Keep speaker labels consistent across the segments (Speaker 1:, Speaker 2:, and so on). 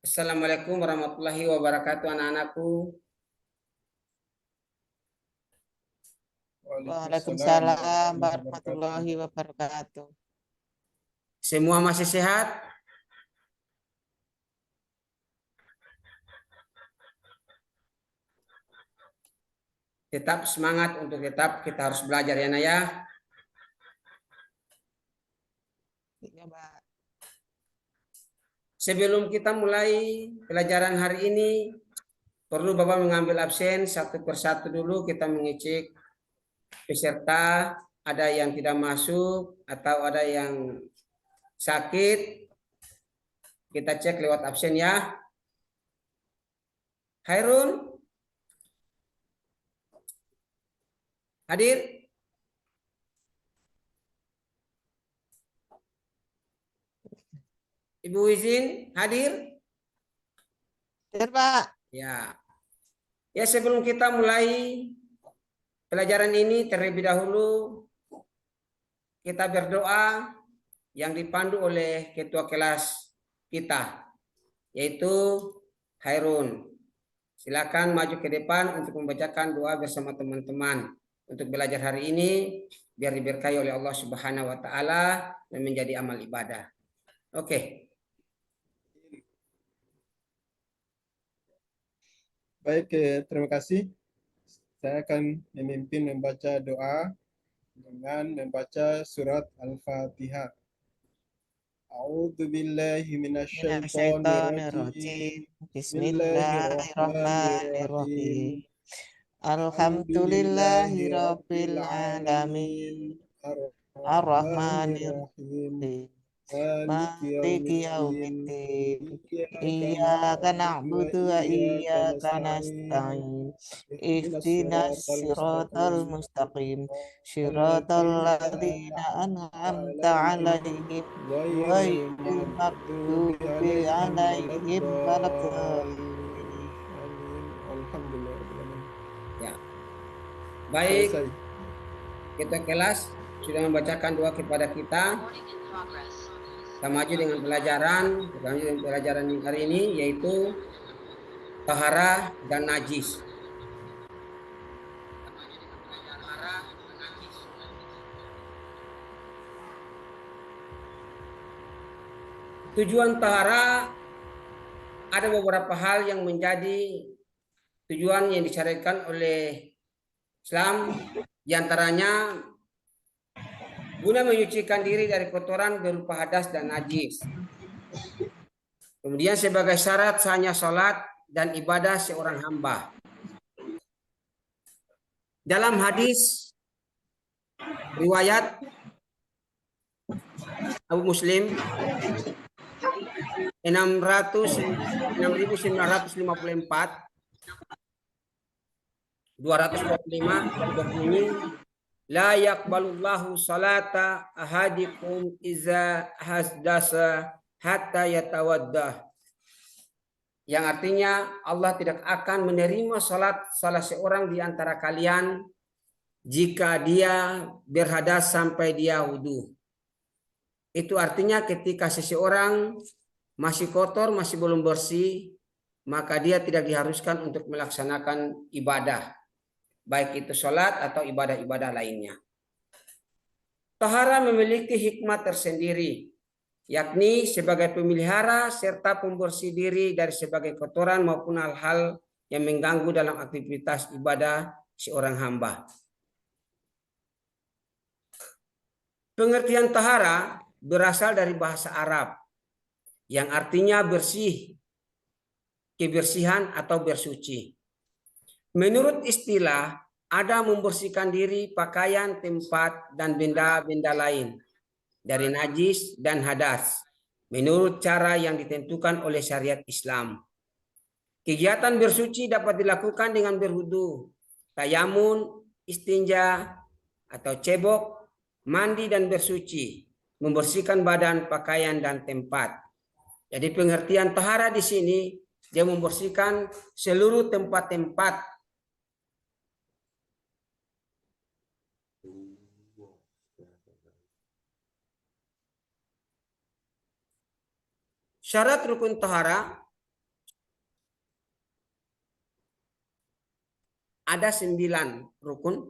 Speaker 1: Assalamualaikum warahmatullahi wabarakatuh, anak-anakku.
Speaker 2: Waalaikumsalam warahmatullahi wabarakatuh.
Speaker 1: Semua masih sehat? Tetap semangat untuk tetap kita harus belajar ya Naya.
Speaker 2: Iya, Pak.
Speaker 1: Sebelum kita mulai pelajaran hari ini, perlu Bapak mengambil absen satu persatu dulu, kita mengecek peserta, ada yang tidak masuk atau ada yang sakit. Kita cek lewat absen ya. Hairun, hadir? Ibu izin hadir?
Speaker 2: Hadir, Pak.
Speaker 1: Ya. Ya, sebelum kita mulai pelajaran ini terlebih dahulu kita berdoa yang dipandu oleh ketua kelas kita, yaitu Hairun. Silakan maju ke depan untuk membacakan doa bersama teman-teman untuk belajar hari ini biar diberkahi oleh Allah Subhanahu wa taala dan menjadi amal ibadah. Oke.
Speaker 3: Baik, terima kasih. Saya akan memimpin membaca doa dengan membaca surat Al-Fatihah. A'udzu billahi minasyaitonir rajim.
Speaker 2: Bismillahirrahmanirrahim. Alhamdulillahirabbil alamin. Arrahmanirrahim. Maliki yaumiddin. Iyyaka na'budu wa iyyaka nasta'in. Ihdinas siratal mustaqim. Siratal ladzina an'amta 'alaihim ghairil maghdubi 'alaihim waladdallin.
Speaker 3: Alhamdulillah.
Speaker 1: Ya. Baik. Kita kelas sudah membacakan doa kepada kita. Kita maju dengan pelajaran hari ini, yaitu taharah dan najis. Tujuan taharah ada beberapa hal yang menjadi tujuan yang disyariatkan oleh Islam, diantaranya guna menyucikan diri dari kotoran berupa hadas dan najis. Kemudian sebagai syarat sahnya sholat dan ibadah seorang hamba. Dalam hadis riwayat Abu Muslim 6954 225 berbunyi, la yaqbalullahu salata ahadikum iza hasdasa hatta yatawaddah. Yang artinya Allah tidak akan menerima salat salah seorang di antara kalian jika dia berhadas sampai dia wudu. Itu artinya ketika seseorang masih kotor, masih belum bersih, maka dia tidak diharuskan untuk melaksanakan ibadah, baik itu sholat atau ibadah-ibadah lainnya. Tahara memiliki hikmah tersendiri, yakni sebagai pemelihara serta pembersih diri dari sebagai kotoran maupun hal-hal yang mengganggu dalam aktivitas ibadah seorang hamba. Pengertian tahara berasal dari bahasa Arab yang artinya bersih, kebersihan atau bersuci. Menurut istilah, ada membersihkan diri, pakaian, tempat, dan benda-benda lain dari najis dan hadas menurut cara yang ditentukan oleh syariat Islam. Kegiatan bersuci dapat dilakukan dengan berwudu, tayamun, istinja, atau cebok, mandi dan bersuci, membersihkan badan, pakaian, dan tempat. Jadi pengertian tahara di sini, dia membersihkan seluruh tempat-tempat syarat rukun tahara ada 9 rukun.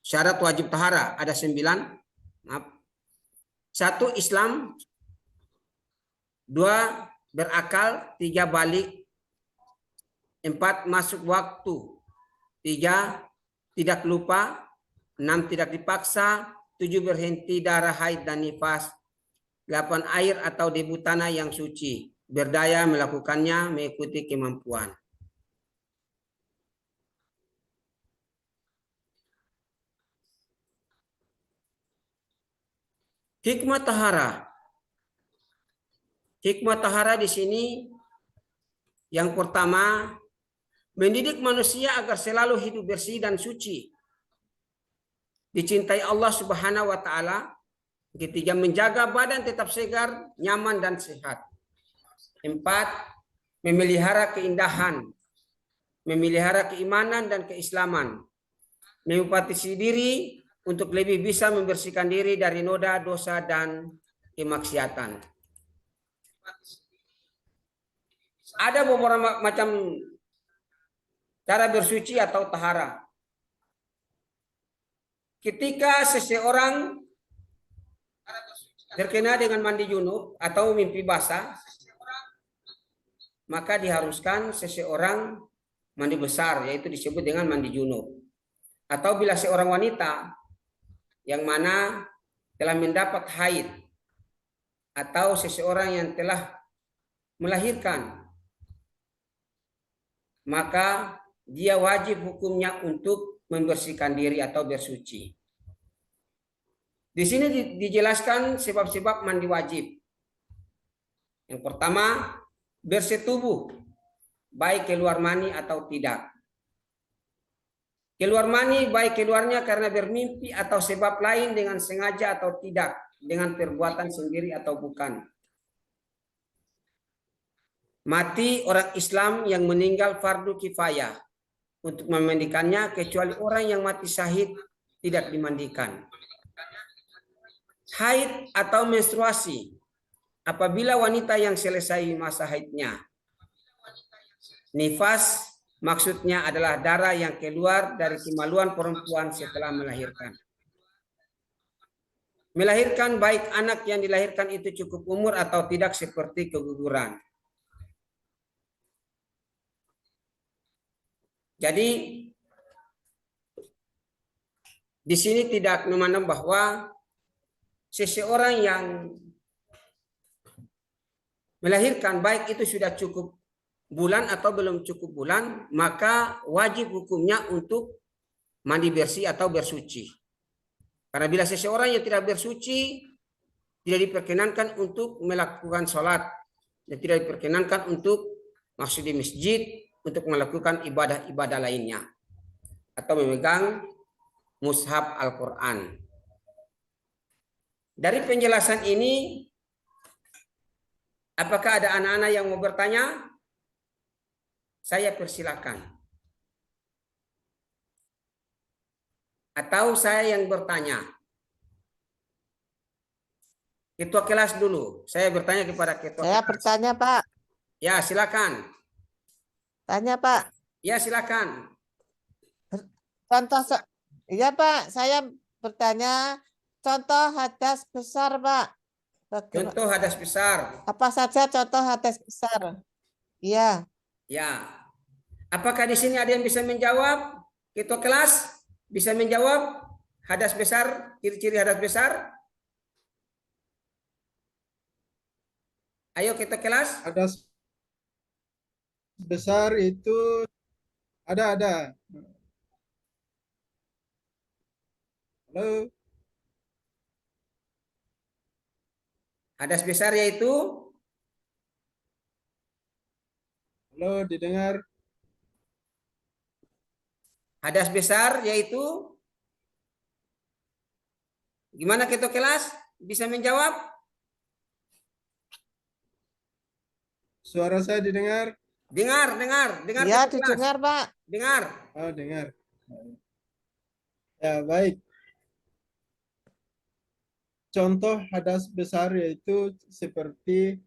Speaker 1: Syarat wajib tahara ada 9. Maaf. 1 Islam, 2 berakal, 3 balik, 4 masuk waktu, 3 tidak lupa, 6 tidak dipaksa, 7 berhenti darah haid dan nifas, 8 air atau debu tanah yang suci, berdaya melakukannya mengikuti kemampuan. Hikmah tahara. Hikmah tahara di sini yang pertama, mendidik manusia agar selalu hidup bersih dan suci. Dicintai Allah Subhanahu wa taala. Ketiga, menjaga badan tetap segar, nyaman dan sehat. 4, memelihara keindahan, memelihara keimanan dan keislaman. Membatasi diri untuk lebih bisa membersihkan diri dari noda, dosa, dan kemaksiatan. Ada beberapa macam cara bersuci atau tahara. Ketika seseorang terkena dengan mandi junub atau mimpi basah, maka diharuskan seseorang mandi besar, yaitu disebut dengan mandi junub. Atau bila seorang wanita yang mana telah mendapat haid atau seseorang yang telah melahirkan, maka dia wajib hukumnya untuk membersihkan diri atau bersuci. Di sini dijelaskan sebab-sebab mandi wajib. Yang pertama, bersetubuh, baik keluar mani atau tidak. Keluar mani baik keluarnya karena bermimpi atau sebab lain dengan sengaja atau tidak, dengan perbuatan sendiri atau bukan. Mati orang Islam yang meninggal fardu kifayah untuk memandikannya, kecuali orang yang mati syahid tidak dimandikan. Haid atau menstruasi, apabila wanita yang selesai masa haidnya. Nifas maksudnya adalah darah yang keluar dari kemaluan perempuan setelah melahirkan. Melahirkan baik anak yang dilahirkan itu cukup umur atau tidak seperti keguguran. Jadi di sini tidak memandang bahwa seseorang yang melahirkan baik itu sudah cukup bulan atau belum cukup bulan, maka wajib hukumnya untuk mandi bersih atau bersuci. Karena bila seseorang yang tidak bersuci, tidak diperkenankan untuk melakukan sholat, dan tidak diperkenankan untuk masuk di masjid untuk melakukan ibadah-ibadah lainnya, atau memegang mushaf Al-Quran. Dari penjelasan ini, apakah ada anak-anak yang mau bertanya? Saya persilakan. Atau saya yang bertanya? Ketua kelas dulu. Saya bertanya kepada ketua
Speaker 2: Saya
Speaker 1: kelas.
Speaker 2: bertanya, Pak.
Speaker 1: Ya, silakan.
Speaker 2: Tanya, Pak.
Speaker 1: Ya, silakan.
Speaker 2: Contoh, iya Pak, saya bertanya contoh hadas besar, Pak.
Speaker 1: Contoh hadas besar.
Speaker 2: Apa saja contoh hadas besar? Iya.
Speaker 1: Ya. Apakah di sini ada yang bisa menjawab? Ketua kelas bisa menjawab hadas besar, ciri-ciri hadas besar? Ayo ketua kelas.
Speaker 3: Hadas besar itu ada. Halo.
Speaker 1: Hadas besar yaitu?
Speaker 3: Halo, didengar?
Speaker 1: Hadas besar yaitu? Gimana ketua kelas? Bisa menjawab?
Speaker 3: Suara saya didengar?
Speaker 1: Dengar.
Speaker 2: Ya,
Speaker 1: ketua kelas.
Speaker 2: didengar, Pak.
Speaker 1: Dengar.
Speaker 3: Oh, dengar. Ya, baik. Contoh hadas besar yaitu seperti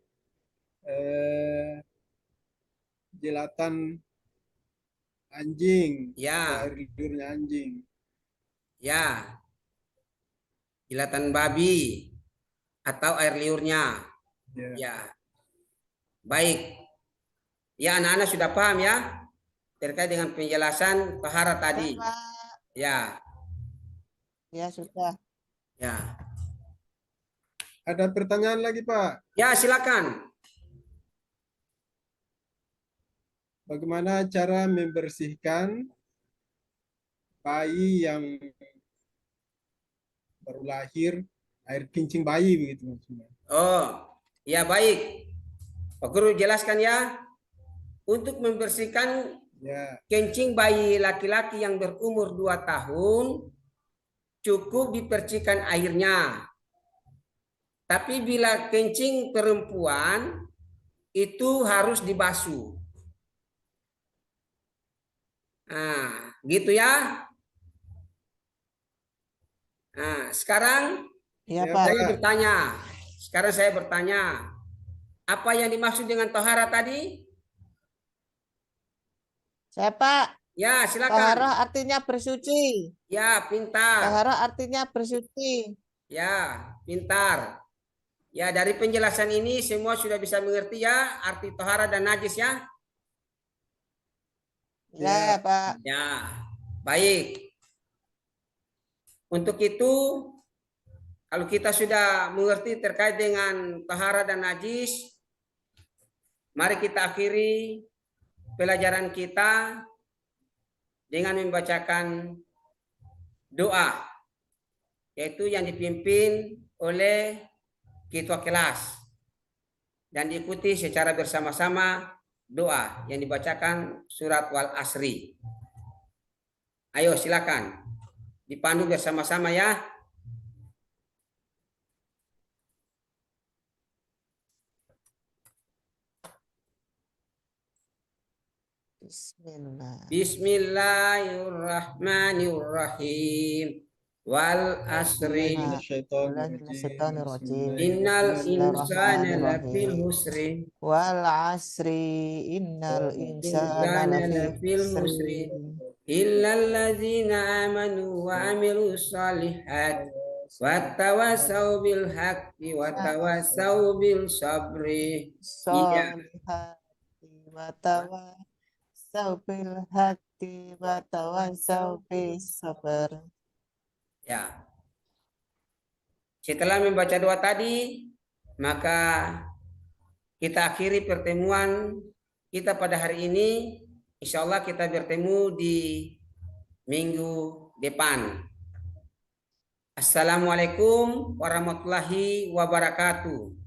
Speaker 3: jilatan anjing.
Speaker 1: Ya,
Speaker 3: Air liurnya anjing.
Speaker 1: ya. Jilatan babi atau air liurnya.
Speaker 3: Ya.
Speaker 1: Ya. Baik. Ya, anak-anak sudah paham ya terkait dengan penjelasan tahara
Speaker 2: Ya,
Speaker 1: tadi.
Speaker 2: Pak.
Speaker 1: Ya,
Speaker 2: Ya, sudah.
Speaker 1: ya.
Speaker 3: Ada pertanyaan lagi, Pak?
Speaker 1: Ya, silakan.
Speaker 3: Bagaimana cara membersihkan bayi yang baru lahir, air kencing bayi begitu maksudnya?
Speaker 1: Oh, ya baik. Pak Guru jelaskan ya. Untuk membersihkan
Speaker 3: Ya,
Speaker 1: kencing bayi laki-laki yang berumur 2 tahun, cukup dipercikan airnya. Tapi bila kencing perempuan, itu harus dibasuh. Nah, gitu ya. Nah, sekarang
Speaker 2: Ya,
Speaker 3: ya,
Speaker 2: Pak.
Speaker 1: saya
Speaker 3: Pak.
Speaker 1: bertanya. Sekarang saya bertanya. Apa yang dimaksud dengan tohara tadi?
Speaker 2: Saya, Pak.
Speaker 1: Ya, silakan.
Speaker 2: Taharah artinya bersuci.
Speaker 1: Ya, pintar.
Speaker 2: Taharah artinya bersuci.
Speaker 1: Ya, pintar. Ya, dari penjelasan ini semua sudah bisa mengerti ya arti tohara dan najis ya?
Speaker 2: Ya,
Speaker 3: Ya.
Speaker 2: Pak.
Speaker 1: Ya, baik. Untuk itu, kalau kita sudah mengerti terkait dengan tohara dan najis, mari kita akhiri pelajaran kita dengan membacakan doa, yaitu yang dipimpin oleh ketua kelas dan diikuti secara bersama-sama doa yang dibacakan surat wal asri. Ayo silakan dipandu bersama-sama ya.
Speaker 2: Bismillah.
Speaker 1: Bismillahirrahmanirrahim. Wal asri
Speaker 2: Minasyaitonirrajim.
Speaker 1: innal insana lafil
Speaker 2: Bismillahirrahmanirrahim.
Speaker 1: husri
Speaker 2: Wal asri innal insana lafi khusri
Speaker 1: illal ladzina amanu wa amilus solihat wattawasau bil haqqi wattawasau bil sabri.
Speaker 2: solihati wa tawassaw bil haqqi wa tawassaw bis sabr.
Speaker 1: Ya. Setelah membaca doa tadi, maka kita akhiri pertemuan kita pada hari ini. Insya Allah kita bertemu di minggu depan. Assalamualaikum warahmatullahi wabarakatuh.